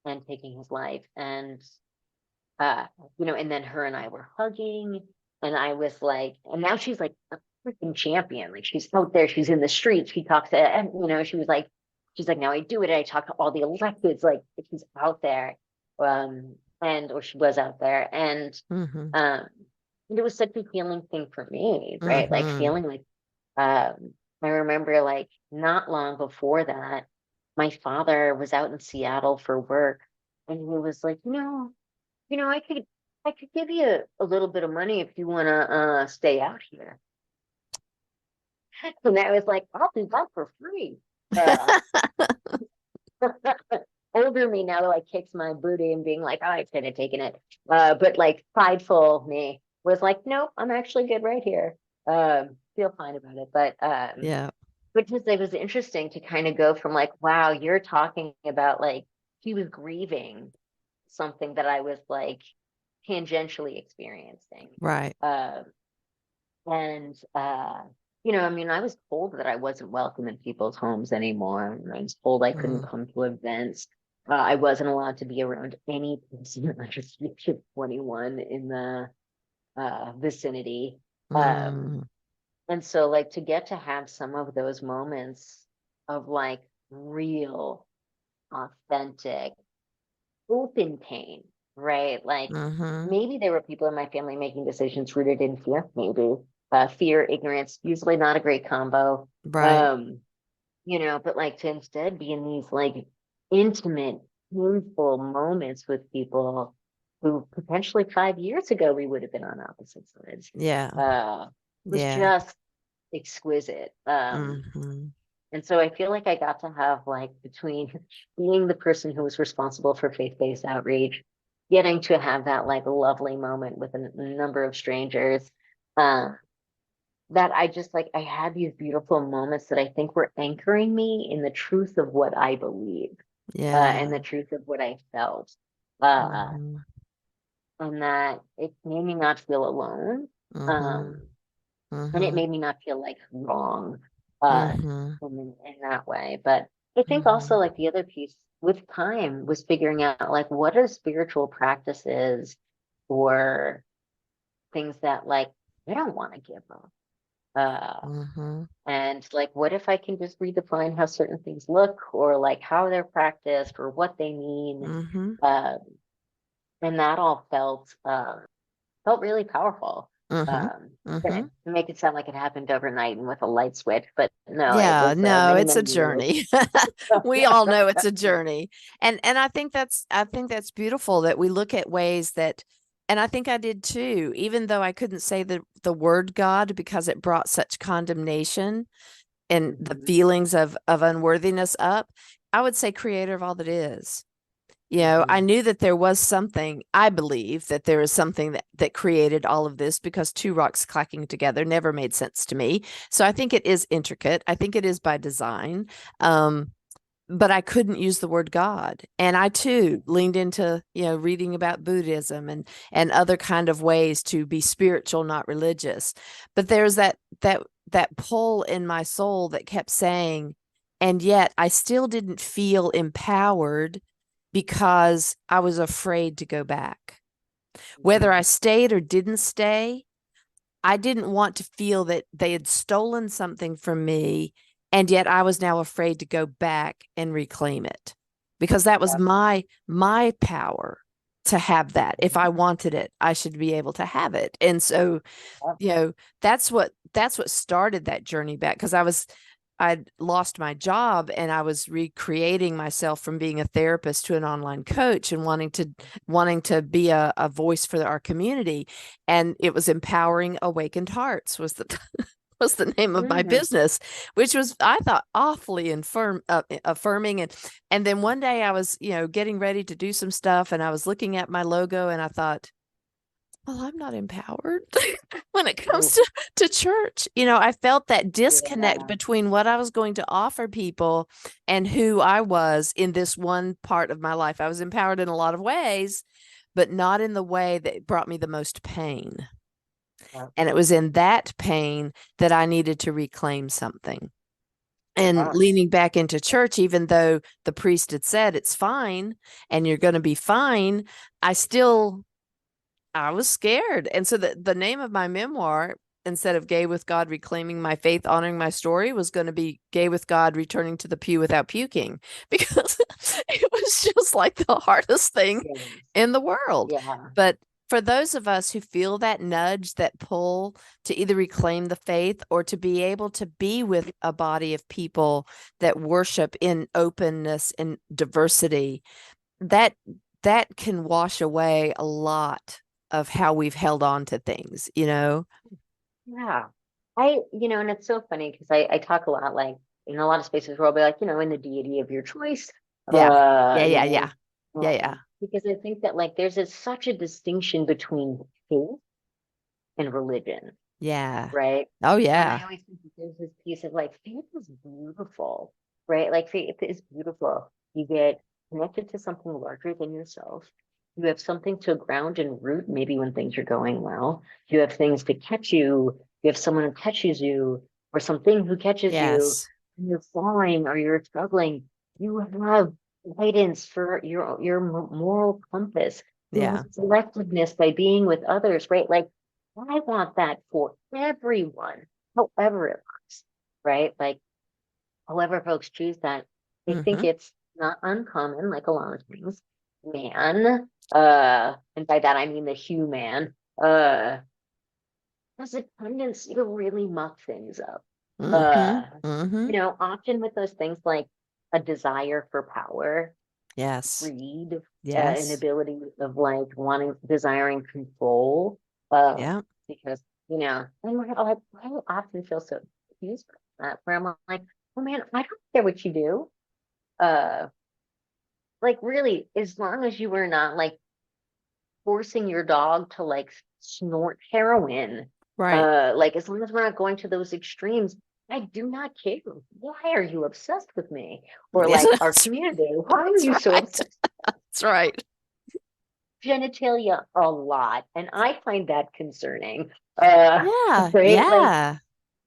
and taking his life. Uh, and then her and I were hugging, and I was like, and now she's like a freaking champion. Like she's out there, she's in the streets, she talks to, and she's like, now I do it. I talk to all the electeds, like she's out there. Or she was out there. Mm-hmm. Um, and it was such a healing thing for me, right? Like Mm-hmm. feeling like, I remember like not long before that, my father was out in Seattle for work, and he was like, I could. I could give you a little bit of money if you want to stay out here. And I was like, I'll do that for free. Uh, older me now, though, I kicks my booty and being like, oh, I should have taken it. But like prideful me was like, nope, I'm actually good right here. Feel fine about it. Yeah. But just it was interesting to kind of go from like, wow, you're talking about like he was grieving something that I was like tangentially experiencing. Right. Um, and I mean, I was told that I wasn't welcome in people's homes anymore. I was told I couldn't Mm, come to events. I wasn't allowed to be around any person under the age of 21 in the vicinity. Um, mm, and so like to get to have some of those moments of like real, authentic, open pain, right? Like mm-hmm. maybe there were people in my family making decisions rooted in fear, maybe. Fear, ignorance, usually not a great combo. Right. Um, but like to instead be in these like intimate, painful moments with people who potentially 5 years ago we would have been on opposite sides. Yeah. Uh, was Yeah. just exquisite. Mm-hmm. And so I feel like I got to have like between being the person who was responsible for faith-based outreach, getting to have that like lovely moment with a number of strangers, uh, that I just like I had these beautiful moments that I think were anchoring me in the truth of what I believe, Yeah. and the truth of what I felt. Uh, Mm-hmm. and that it made me not feel alone. Mm-hmm. Um, and it Mm-hmm. made me not feel like wrong uh Mm-hmm. in that way. But I think also Mm-hmm. like the other piece with time was figuring out like what are spiritual practices or things that like I don't want to give up. Mm-hmm. And like what if I can just redefine how certain things look or like how they're practiced or what they mean. Mm-hmm. Uh, and that all felt really powerful. Mm-hmm. Gonna Mm-hmm. make it sound like it happened overnight and with a light switch, but no, it Yeah, was no, many, it's a many years. journey. We all know it's a journey. And I think that's beautiful that we look at ways that, and I think I did too, even though I couldn't say the word God because it brought such condemnation and the Mhm, feelings of unworthiness up, I would say creator of all that is. I mhm, knew that there was something, I believe that there is something that created all of this because two rocks clacking together never made sense to me. So I think it is intricate. I think it is by design. Um, but I couldn't use the word God. And I too leaned into, reading about Buddhism and other kind of ways to be spiritual, not religious. But there's that pull in my soul that kept saying, and yet I still didn't feel empowered because I was afraid to go back. Whether I mhm. stayed or didn't stay, I didn't want to feel that they had stolen something from me, and yet I was now afraid to go back and reclaim it because that was Yep, my power to have that. If I mhm, wanted it, I should be able to have it. And so, yep, you know, that's what started that journey back because I'd lost my job and I was recreating myself from being a therapist to an online coach and wanting to be a voice for our community. And it was Empowering Awakened Hearts was the was the name of my mhm. business, which was I thought awfully affirming. And then one day I was getting ready to do some stuff and I was looking at my logo and I thought, well, I'm not empowered when it comes Ooh, to church. I felt that disconnect yeah, between what I was going to offer people and who I was in this one part of my life. I was empowered in a lot of ways, but not in the way that brought me the most pain. yep, And it was in that pain that I needed to reclaim something. And yeah, leaning back into church, even though the priest had said it's fine and you're going to be fine, I was scared. And so the name of my memoir, instead of Gay with God, Reclaiming My Faith, Honoring My Story, was going to be Gay with God, Returning to the Pew Without Puking, because it was just like the hardest thing yes, in the world. yeah, But for those of us who feel that nudge, that pull to either reclaim the faith or to be able to be with a body of people that worship in openness and diversity, that that can wash away a lot of how we've held on to things, you know? Yeah. And it's so funny because I talk a lot like in a lot of spaces where I'll be like, in the deity of your choice. Yeah. Uh, Yeah, you yeah, know, yeah. Yeah, yeah. because I think that like there's such a distinction between faith and religion, Yeah. right? Oh And yeah. I always think that there's this piece of like faith is beautiful, right? Like faith is beautiful. You get connected to something larger than yourself. You have something to ground and root, maybe when things are going well. You have things to catch you. You have someone who catches you, or something who catches you, Yes. and you're falling or you're struggling. You have guidance for your moral compass. You have Yeah. selectiveness by being with others, right? Like I want that for everyone, however it looks, right? Like, however folks choose that, I think Mm-hmm. it's not uncommon, like a lot of things. Man, and by that I mean the human, has a tendency to really muck things up. Mm-hmm. Uh, Mm-hmm. often with those things like a desire for power, Yes. greed, an Yes. ability of like desiring control. Uh, Yeah. because I often feel so confused by that, where I'm like, oh man, I don't care what you do. Uh, like really, as long as you were not like forcing your dog to like snort heroin, Right. like as long as we're not going to those extremes, I do not care. Why are you obsessed with me? Or Yes, like our that's, community, why are that's you so right. obsessed? That's right. Genitalia a lot, and I find that concerning. Yeah. Right? Like, Yeah.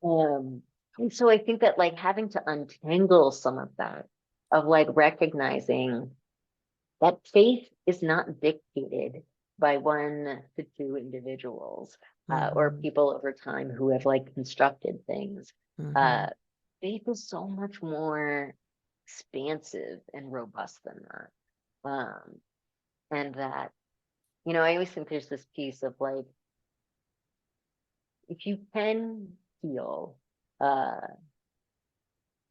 and so I think that like having to untangle some of that, of like recognizing that faith is not dictated by one to two individuals, or Mm-hmm. people over time who have like constructed things. Mm-hmm. Uh, faith is so much more expansive and robust than that. And that I always think there's this piece of like, if you can heal, uh,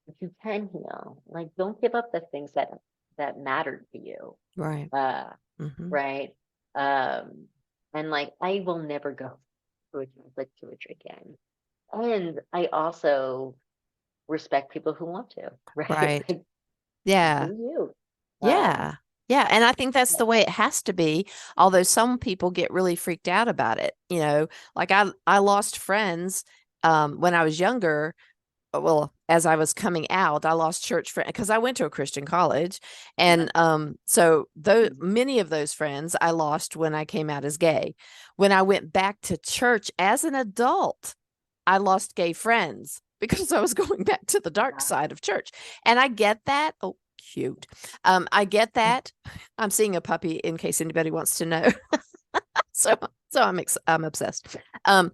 if you can heal, like don't give up the things that mattered to you. Right. Uh, Mm-hmm. right. Um, and like I will never go to a conflict to it again. And I also respect people who want to, right? Right. Like do Yeah. you. Yeah. Yeah. And I think that's the way it has to be. Although some people get really freaked out about it. Like I lost friends when I was younger. Well, as I was coming out, I lost church friends because I went to a Christian college. Yeah. And so though many of those friends I lost when I came out as gay. When I went back to church as an adult, I lost gay friends because I was going back to the dark side of church. And I get that. Oh, cute. I get that. I'm seeing a puppy in case anybody wants to know. so so I'm obsessed. Um,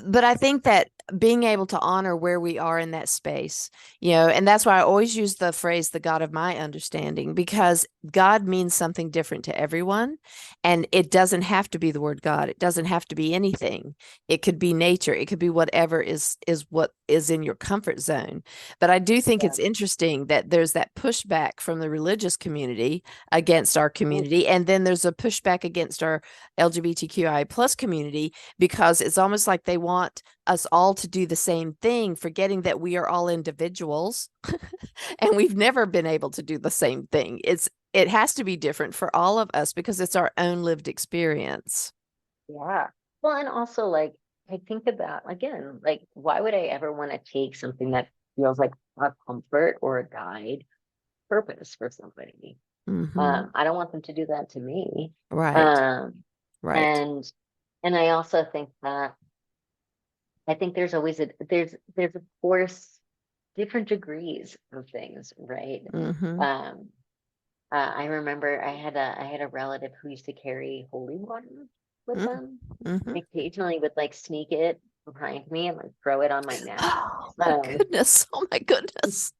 but I think that being able to honor where we are in that space, and that's why I always use the phrase, the God of my understanding, because God means something different to everyone. And it doesn't have to be the word God. It doesn't have to be anything. It could be nature. It could be whatever is what is in your comfort zone. But I do think Yeah. it's interesting that there's that pushback from the religious community against our community. And then there's a pushback against our LGBTQI plus community because it's almost like they want us all to do the same thing, forgetting that we are all individuals and we've never been able to do the same thing. It has to be different for all of us because it's our own lived experience. Yeah. Well, and also like I think about again, like why would I ever want to take something that feels like a comfort or a guide purpose for somebody? Mm-hmm. I don't want them to do that to me. Right. Um, Right. and I also think that I think there's always there's of course different degrees of things, right? Mm-hmm. Um, I remember I had a relative who used to carry holy water with them. Mm-hmm. Occasionally would like sneak it behind me and like throw it on my neck. Oh my Um, goodness. Oh my goodness.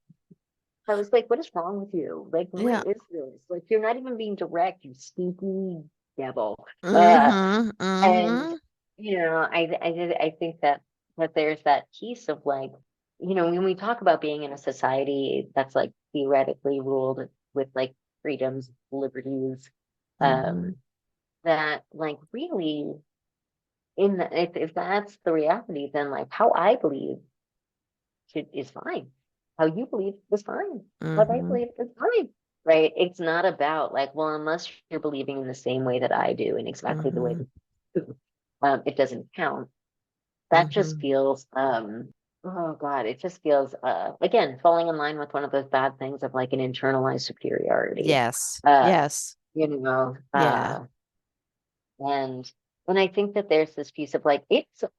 I was like, what is wrong with you? Like, what Yeah. is this? Like, you're not even being direct, you stinky devil. Mm-hmm. And Mm-hmm. I think that there's that piece of like, when we talk about being in a society that's like theoretically ruled with like freedoms, liberties, Mm-hmm. um, that like really if that's the reality, then like how I believe is fine. How you believe is fine. What I Mm-hmm. believe is fine. Right? It's not about like, well, unless you're believing in the same way that I do in exactly the way Mm-hmm. that you do, it doesn't count. That just Mm-hmm. feels oh God, it just feels again falling in line with one of those bad things of like an internalized superiority. Yes. Uh, Yes. you know, Yeah. and I think that there's this piece of like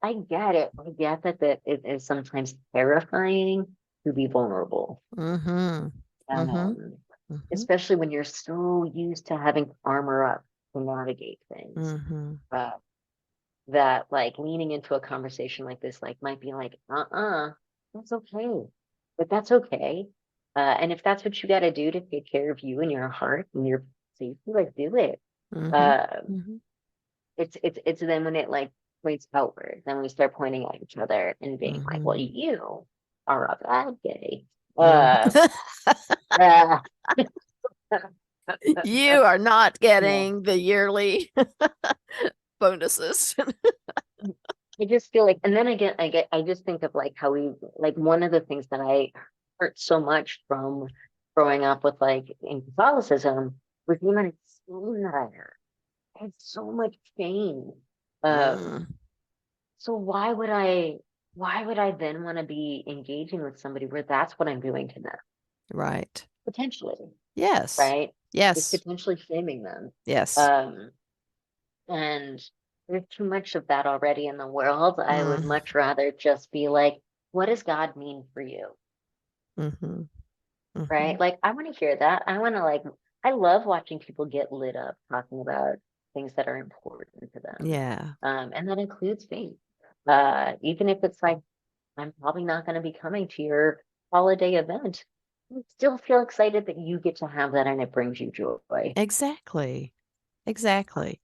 I get it. I get that it is sometimes terrifying to be vulnerable. Mm-hmm. Mm-hmm. Um, Mm-hmm. especially when you're so used to having armor up to navigate things. Mm-hmm. Uh, that like leaning into a conversation like this like might be like, that's okay. But that's okay. And if that's what you got to do to take care of you and your heart and your safety, like do it. Mm-hmm. Um, Mm-hmm. it's then when it like points outward, then we start pointing at each other and being like, well, Mm-hmm. you are a bad gay. Uh, Mm-hmm. uh, You are not yeah. getting the yearly bonuses. I just feel like, and then I just think of like how we, like one of the things that I hurt so much from growing up with like in Catholicism was the amount of shame that I had so much shame. Um, Mm, so why would I then want to be engaging with somebody where that's what I'm doing to them? right. Potentially, Yes. right? Is Yes. potentially shaming them. Yes. Um, And there's too much of that already in the world. I would Mm, much rather just be like, what does God mean for you? mm-hmm. Mm-hmm. Right? Like, I want to hear that. I want to, like, I love watching people get lit up talking about things that are important to them. Yeah. And that includes faith. Even if it's like, I'm probably not going to be coming to your holiday event, I still feel excited that you get to have that and it brings you joy. Exactly. Exactly.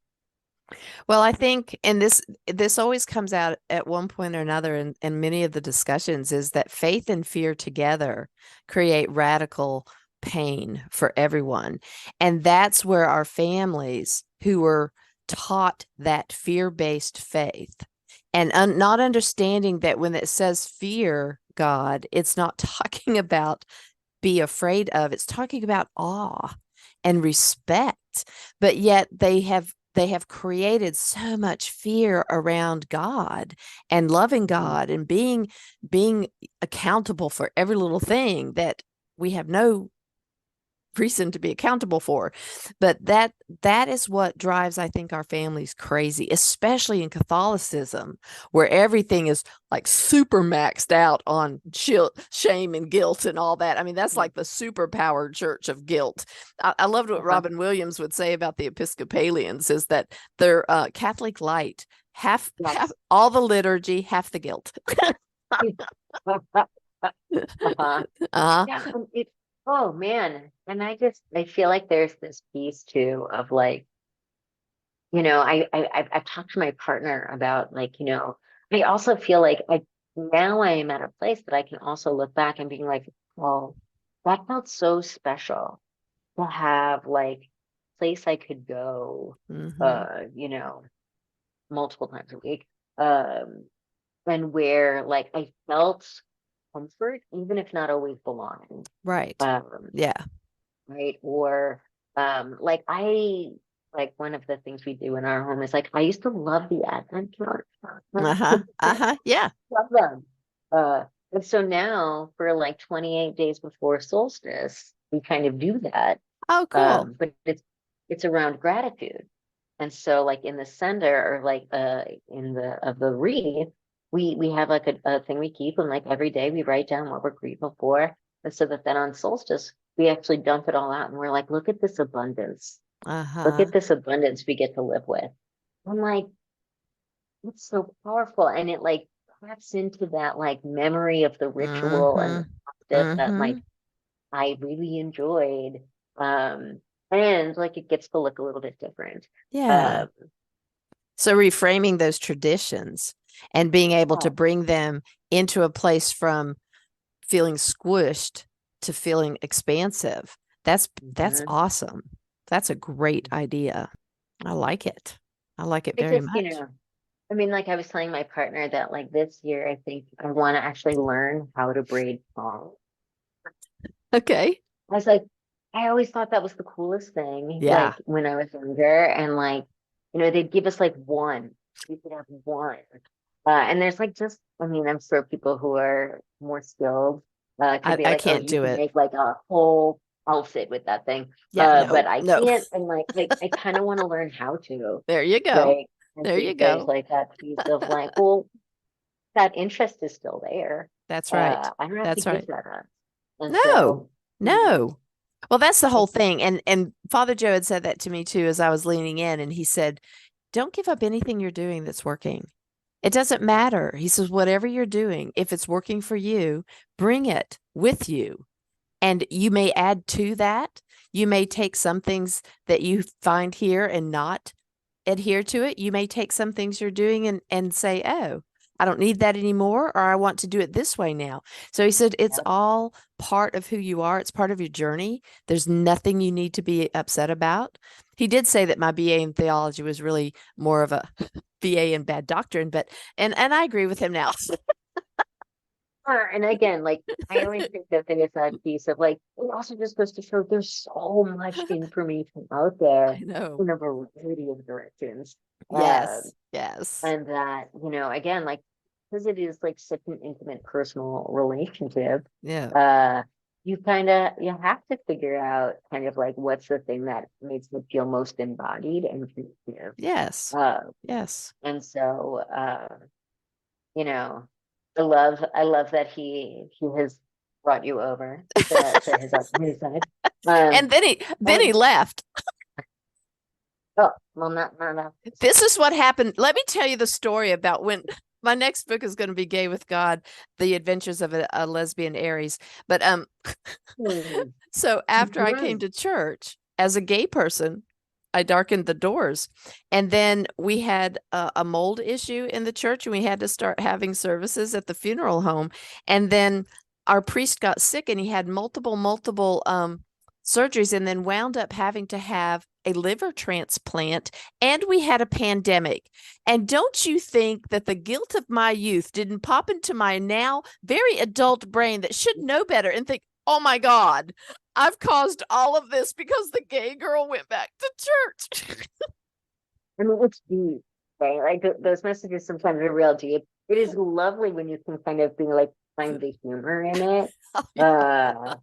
Well, I think, and this always comes out at one point or another in many of the discussions, is that faith and fear together create radical pain for everyone. And that's where our families who were taught that fear-based faith and not understanding that when it says fear God, it's not talking about be afraid of, it's talking about awe and respect, but yet they have created so much fear around God and loving Mhm. God and being accountable for every little thing that we have no reason to be accountable for. But that is what drives, I think, our families crazy, especially in Catholicism, where everything is like super maxed out on shame and guilt and all that. I mean, that's like the superpowered church of guilt. I loved what Uh-huh. Robin Williams would say about the Episcopalians, is that they're Catholic light, half Yes. all the liturgy, half the guilt. Uh-huh. uh Yeah, oh man. And I feel like there's this piece too of like, I've talked to my partner about like, I also feel like now I am at a place that I can also look back and being like, well, that felt so special to have like place I could go, hmm uh, you know, multiple times a week. Um, and where like I felt comfort, even if not always belonging. right. Um, Yeah. right? Or like one of the things we do in our home is like I used to love the Advent calendar. Uh-huh. Uh-huh. Yeah. Love them. And so now for like 28 days before solstice, we kind of do that. Oh, cool. But it's around gratitude. And so like in the center or like in the of the wreath, we have like a thing we keep and like every day we write down what we're grateful for. And so that then on solstice, we actually dump it all out and we're like, look at this abundance. Look Uh-huh. at this abundance we get to live with. I'm like, it's so powerful. And it like taps into that like memory of the ritual and the Mm-hmm. practice that Mm-hmm. like I really enjoyed. Um, and like it gets to look a little bit different. Yeah. Um, So reframing those traditions and being able to oh, bring them into a place from feeling squished to feeling expansive. That's mhm. awesome. That's a great idea. I like it. I like it very Because, much. I mean, like I was telling my partner that like this year, I think I want to actually learn how to braid songs. Okay. I was like, I always thought that was the coolest thing, Yeah. like when I was younger, and like, they'd give us like one. You could have one. And there's like just, I mean, I'm sure people who are more skilled could be I like, oh, can't you do can it. make like a whole outfit with that thing. Yeah, But no, I no. can't, and like I kind of want to learn how to. There you go. Right. I There you think there's go. like that piece of like, well, that interest is still there. That's right. I don't have to That's give right. that up. And No, so, no. Well, that's the whole it's, thing. And Father Joe had said that to me too as I was leaning in, and he said, "Don't give up anything you're doing that's working. It doesn't matter." He says, "Whatever you're doing, if it's working for you, bring it with you. And you may add to that. You may take some things that you find here and not adhere to it. You may take some things you're doing and say, oh, I don't need that anymore, or I want to do it this way now." So he said, it's yeah, all part of who you are. It's part of your journey. There's nothing you need to be upset about. He did say that my BA in theology was really more of a BA in bad doctrine, but, and I agree with him now. and again, like I always think that there's that piece of like it also just goes to show there's so much information out there I know. in a variety of directions. Um, Yes. Yes. and that, again, like because it is like such an intimate personal relationship, Yeah. uh, you have to figure out kind of like what's the thing that makes it feel most embodied and connected. Yes. Uh, Yes. and so you know, I love that he has brought you over to his side. And Um, then he and left. oh well, not This is what happened. Let me tell you the story about when my next book is going to be Gay with God, The Adventures of a Lesbian Aries. But so after I came Mhm. to church as a gay person, I darkened the doors. And then we had a mold issue in the church, and we had to start having services at the funeral home. And then our priest got sick, and he had multiple surgeries, and then wound up having to have a liver transplant. And we had a pandemic. And don't you think that the guilt of my youth didn't pop into my now very adult brain that should know better and think, oh my God, I've caused all of this because the gay girl went back to church. I mean, it's deep, right? Like those messages sometimes are real deep. It is lovely when you can kind of be like find the humor in it. Uh,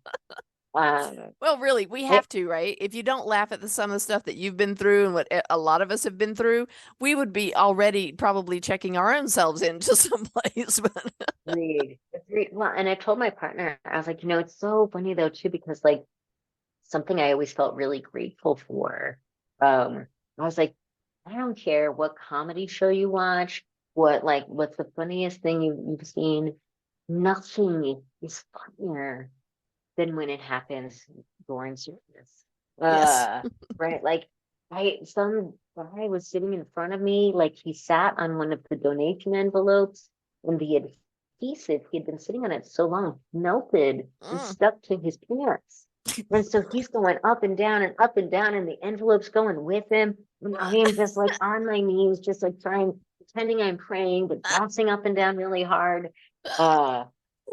um, Well, really, we I, have to, right? If you don't laugh at some of the stuff that you've been through and what a lot of us have been through, we would be already probably checking our own selves into some place. agreed. Well, and I told my partner, I was like, it's so funny though too, because like something I always felt really grateful for. I was like, I don't care what comedy show you watch, what's the funniest thing you've seen. Nothing is funnier than when it happens during service. Yes. Uh, right? Like some guy was sitting in front of me, like he sat on one of the donation envelopes, and the adhesive he had been sitting on it so long melted and Mm. stuck to his pants. And so he's going up and down and up and down, and the envelope's going with him. And I am just like on my knees, just like pretending I'm praying, but bouncing up and down really hard. Uh,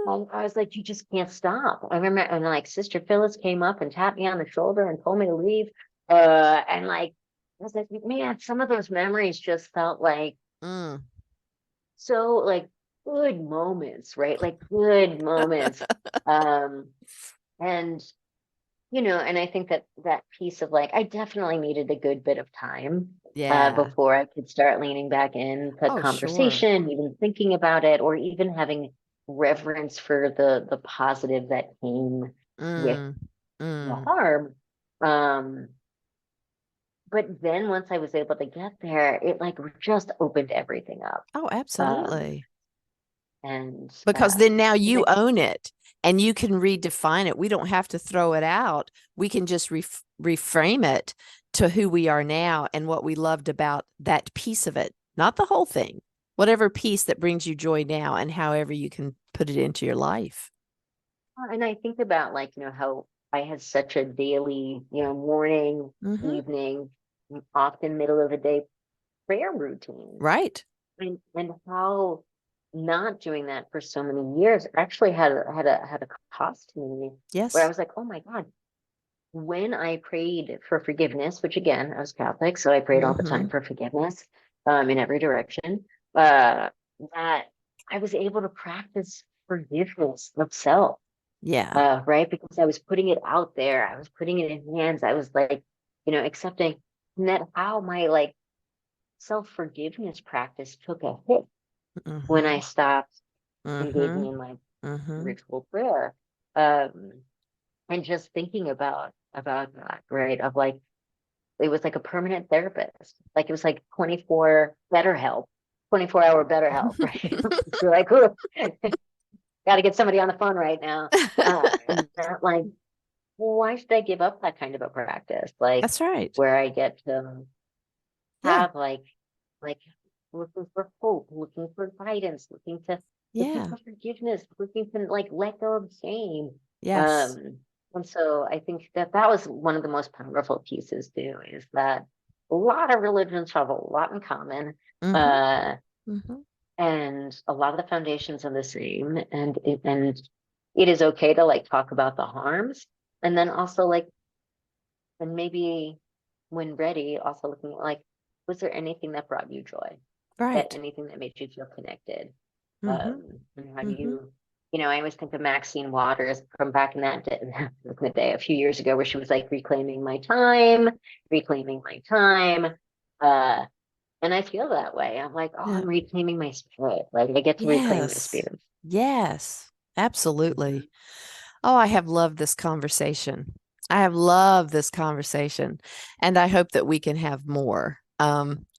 I was like, you just can't stop. I remember, and like Sister Phyllis came up and tapped me on the shoulder and told me to leave. And like, I was like, man, some of those memories just felt like Mm. so like good moments, right? Like good moments. Um, and and I think that that piece of like, I definitely needed a good bit of time Yeah. before I could start leaning back into Oh, sure. conversation, even thinking about it, or even having reverence for the positive that came with Mm. the Mm. harm. Um, but then once I was able to get there, it like just opened everything up. Oh, Um, absolutely. and Because then now and you it, own it and you can redefine it. We don't have to throw it out. We can just reframe it to who we are now and what we loved about that piece of it, not the whole thing. Whatever piece that brings you joy now and however you can put it into your life. and I think about like, how I had such a daily, morning, Mm-hmm. evening. often middle of the day prayer routine, Right. and how not doing that for so many years actually had a cost to me, where I Yes. was like, oh my God, when I prayed for forgiveness, which again, I was Catholic, so I prayed all the Mm-hmm. time for forgiveness, in every direction, that I was able to practice forgiveness of self, Yeah. right? Because I was putting it out there, I was putting it in hands, I was like, accepting, and that how my like self-forgiveness practice took a hit when Mm-hmm. I stopped Mm-hmm. engaging in like Mm-hmm. ritual prayer. Um, and just thinking about that, right? Of like it was like a permanent therapist. Like it was like 24 better help, 24-hour better help, right? You're like, got to get somebody on the phone right now. And that like, well, why should I give up that kind of a practice? Like That's right. where I get to Yeah. have like looking for hope, looking for guidance, looking Yeah. for forgiveness, looking to like let go of shame. Yes. Um, and so I think that that was one of the most powerful pieces too, is that a lot of religions have a lot in common. Mm-hmm. Uh, Mm-hmm. and a lot of the foundations are the same, and it is okay to like talk about the harms, and then also like, and maybe when ready, also looking at like, was there anything that brought you joy? That Right. anything that made you feel connected? Mm-hmm. And how do Mm-hmm. I always think of Maxine Waters from back in that day, in the day, a few years ago, where she was like reclaiming my time, reclaiming my time. Uh, and I feel that way. I'm like, oh, Yeah. I'm reclaiming my spirit. Like I get to reclaim my Yes. spirit. Yes. Mhm. Absolutely. Oh, I have loved this conversation. I have loved this conversation, and I hope that we can have more.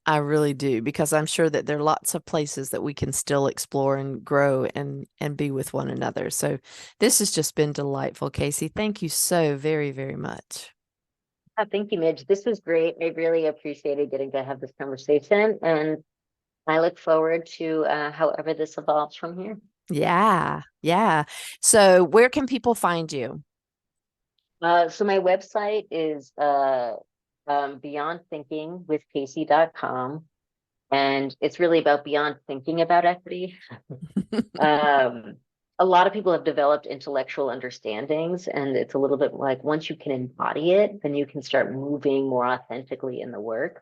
I really do, because I'm sure that there are lots of places that we can still explore and grow and be with one another. So this has just been delightful, Casey. Thank you so very, very much. Thank you, Midge. This was great. I really appreciated getting to have this conversation, and I look forward to however this evolves from here. Yeah, yeah. So where can people find you? So my website is beyondthinkingwithcasey.com, and it's really about beyond thinking about equity. Um, a lot of people have developed intellectual understandings, and it's a little bit like once you can embody it, then you can start moving more authentically in the work.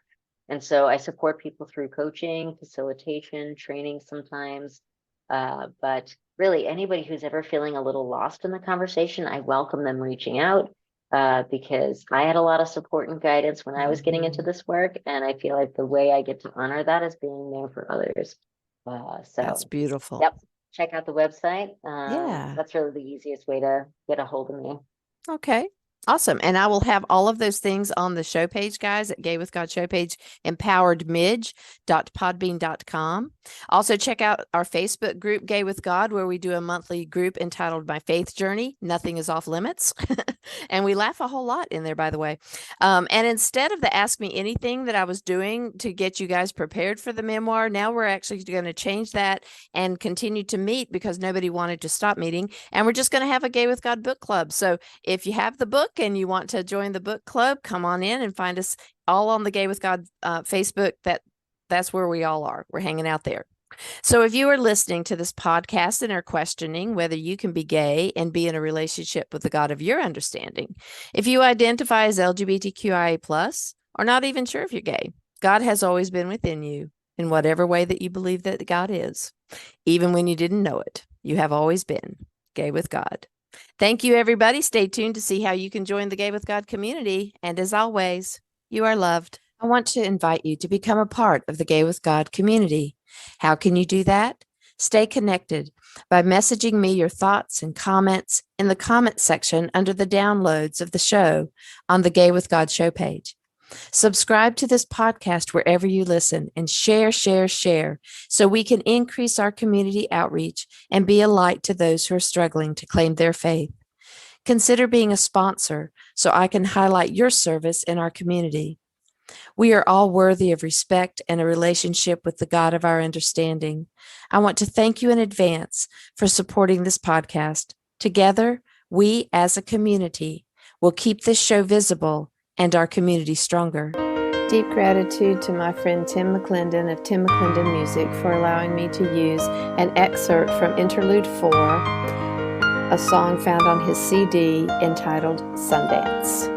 And so I support people through coaching, facilitation, training sometimes. But really, anybody who's ever feeling a little lost in the conversation, I welcome them reaching out, because I had a lot of support and guidance when I was getting into Mhm. this work. And I feel like the way I get to honor that is being there for others. That's So, beautiful. yep, check out the website. Yeah. That's really the easiest way to get a hold of me. Okay. Awesome. And I will have all of those things on the show page, guys, at Gay with God show page, empoweredmidge.podbean.com. Also, check out our Facebook group, Gay with God, where we do a monthly group entitled My Faith Journey. Nothing is off limits. And we laugh a whole lot in there, by the way. And instead of the Ask Me Anything that I was doing to get you guys prepared for the memoir, now we're actually going to change that and continue to meet, because nobody wanted to stop meeting. And we're just going to have a Gay with God book club. So if you have the book and you want to join the book club, come on in and find us all on the Gay with God Facebook. That's where we all are. We're hanging out there. So if you are listening to this podcast and are questioning whether you can be gay and be in a relationship with the God of your understanding, if you identify as LGBTQIA plus, or not even sure if you're gay, God has always been within you in whatever way that you believe that God is. Even when you didn't know it, you have always been gay with God. Thank you, everybody. Stay tuned to see how you can join the Gay with God community. And as always, you are loved. I want to invite you to become a part of the Gay with God community. How can you do that? Stay connected by messaging me your thoughts and comments in the comment section under the downloads of the show on the Gay with God show page. Subscribe to this podcast wherever you listen, and share, share, share, so we can increase our community outreach and be a light to those who are struggling to claim their faith. Consider being a sponsor so I can highlight your service in our community. We are all worthy of respect and a relationship with the God of our understanding. I want to thank you in advance for supporting this podcast. Together, we as a community will keep this show visible and our community stronger. Deep gratitude to my friend Tim McClendon of Tim McClendon Music for allowing me to use an excerpt from Interlude 4, a song found on his CD entitled Sundance.